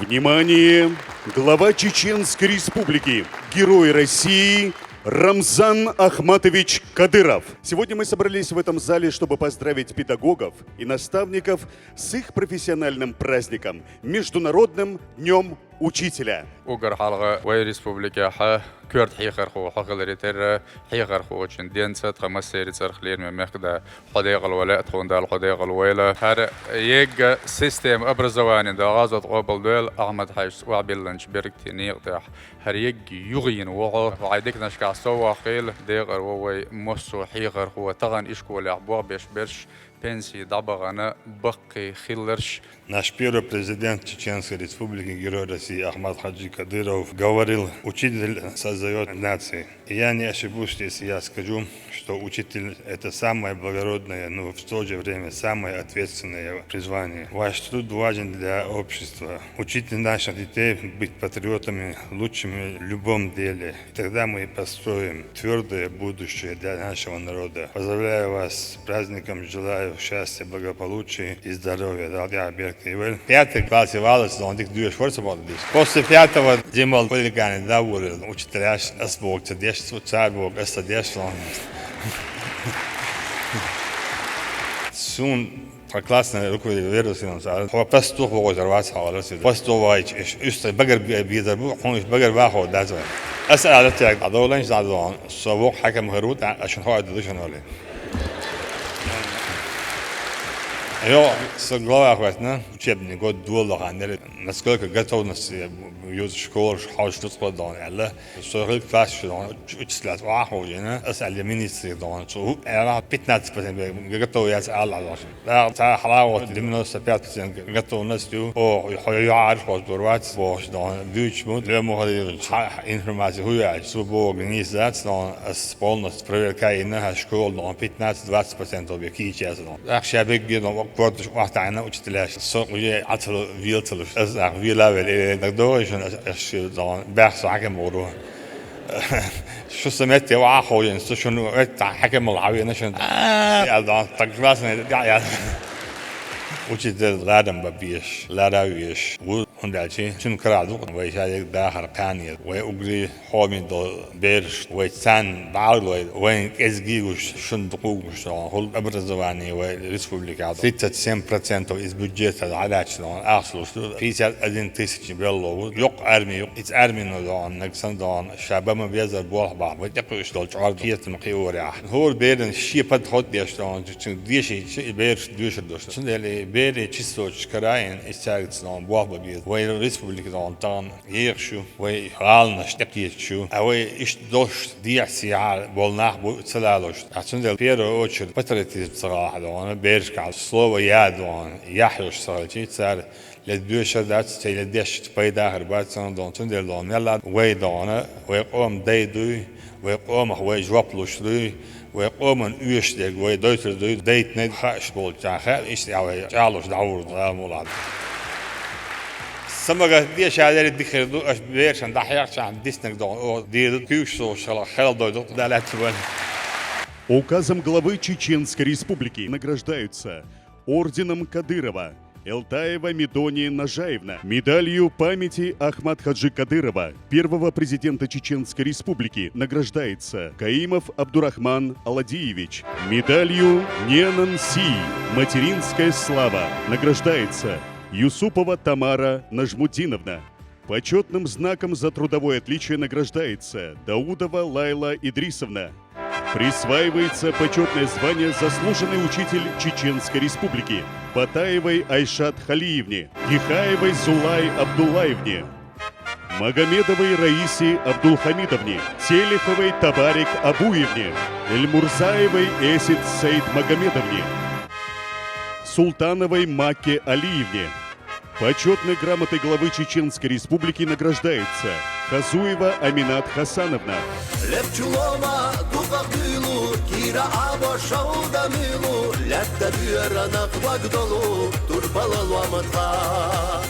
Внимание! Глава Чеченской Республики, Герой России Рамзан Ахматович Кадыров. Сегодня мы собрались в этом зале, чтобы поздравить педагогов и наставников с их профессиональным праздником – Международным днем учителя. Угар халга вай республика кёрт хихарху хакаларитер хихарху ченденцат хамасерит сархлер мехда хадайгал вала тхондал хадайгал вайла хар ег систем образования да газат قبل دول احمد حاج وعبلنش بركتني يقطع هر يج يغين وعو وعيدك نشكع سوا خيل ديغر ووي مصو حيغر هو تغن اشكو لعبوا برش пенсии дабагана бакки хиллерш. Наш первый президент Чеченской Республики, Герой России Ахмад Хаджи Кадыров говорил: учитель создает нации. И я не ошибусь, если я скажу, что учитель – это самое благородное, но в то же время самое ответственное призвание. Ваш труд важен для общества. Учите наших детей быть патриотами, лучшими в любом деле. И тогда мы построим твердое будущее для нашего народа. Поздравляю вас с праздником, желаю счастья, благополучия и здоровья. Пятый класс Ивалос, он дик дуешь форса боддис. После пятого Димол Полигани Даурил, учителя Асбог, Цадеш, Царбог, Астадеш, Сун классная руководитель вернулся, он просто разорвался, просто вайч, просто багер бизарбу, он багер бахо дазва. أسأل على التاج أدولين زادون سوق حكم هروت عشان هو أدلشون عليه. Ее глава хватит, учебный год дуэлла ганнер. Насколько готовность юз школы хауш тускладан, алла. Сорил класс шдон, учителят вахуйна. أسأل министр дон, شو أنا 15% готов я алла. لا تا حلاوة لمن 5% готов نستيو. أو يعرف وزورات باش دون بيوش مود. لما هذي информация хуя, субо организация дон сполность проверка إنها школа дон 15-20% بكيش дон. أخشابك دون Wordt wacht aan учителяш. Zo je atel wieltel. Als er wiela wel dat door is als je dan bergzaken moet doen. شو سمعت واحد خوين شنو حكم العوي نشان يا تقراسنا يا учитель рядом бабиш, ладавиш, وندعشي شنو كرادو ويشارك داخل كانية ويأجري حامي دو بيرش ويتسان بعض وين إزجيوش شن دقوقش هول أبرزواني والريسبوبليكا 93% إز بودجت العلاج لون أصله في سال أدين تيسج بيلو يق أرمي يق إز أرمي نودان نكسن دان شباب ما بيزر بوح بعض ويتقوش دول شعار كيت مقيورة هو البيرن شيء بد خد ديشتان ديشي بيرش دوش شن اللي بيري تشيسوش كراين إستاغت لون بوح ببيز والريسبوبليكا دان تان يرشوا ويغالنا شتقيتشوا أو إيش دوش ديع سيعال بولناح بوتسلالوش عشان ده بيرو أوتشر بترتي بصراحة دان بيرش كعب سلو ياد دان يحلوش صار شيء صار للدوش ده تيلديش تبيدا هربات سان دان شن ده دان يلا ويدانا ويقوم دايدوي ويقوم هو جوابلوش لي ويقوم أن يشتغل ويدوتر دايت نيد خاش بول جاخ إيش يعوي جالوش دعور لا مولاد سمعت دي شهادة الدخل دو أش بيرشان دحيح شان ديسنك دون أو دي كيوش سو شلا خير دو ده لا تبان. Указом главы Чеченской Республики награждаются орденом Кадырова Элтаева Медония Нажаевна, медалью памяти Ахмад Хаджи Кадырова, первого президента Чеченской Республики, награждается Каимов Абдурахман Аладиевич, медалью Ненанси, материнская слава, награждается Юсупова Тамара Нажмутдиновна. Почетным знаком за трудовое отличие награждается Даудова Лайла Идрисовна. Присваивается почетное звание «Заслуженный учитель Чеченской Республики» Батаевой Айшат Халиевне, Гихаевой Зулай Абдуллаевне, Магомедовой Раисе Абдулхамидовне, Телеховой Табарик Абуевне, Эльмурзаевой Эсид Саид Магомедовне, Султановой Маке Алиевне. Почетной грамотой главы Чеченской Республики награждается Хазуева Аминат Хасановна. Лепчулома дукагилу, кира або шаудамилу, лятта бюра на квагдолу, турбалалу аматха.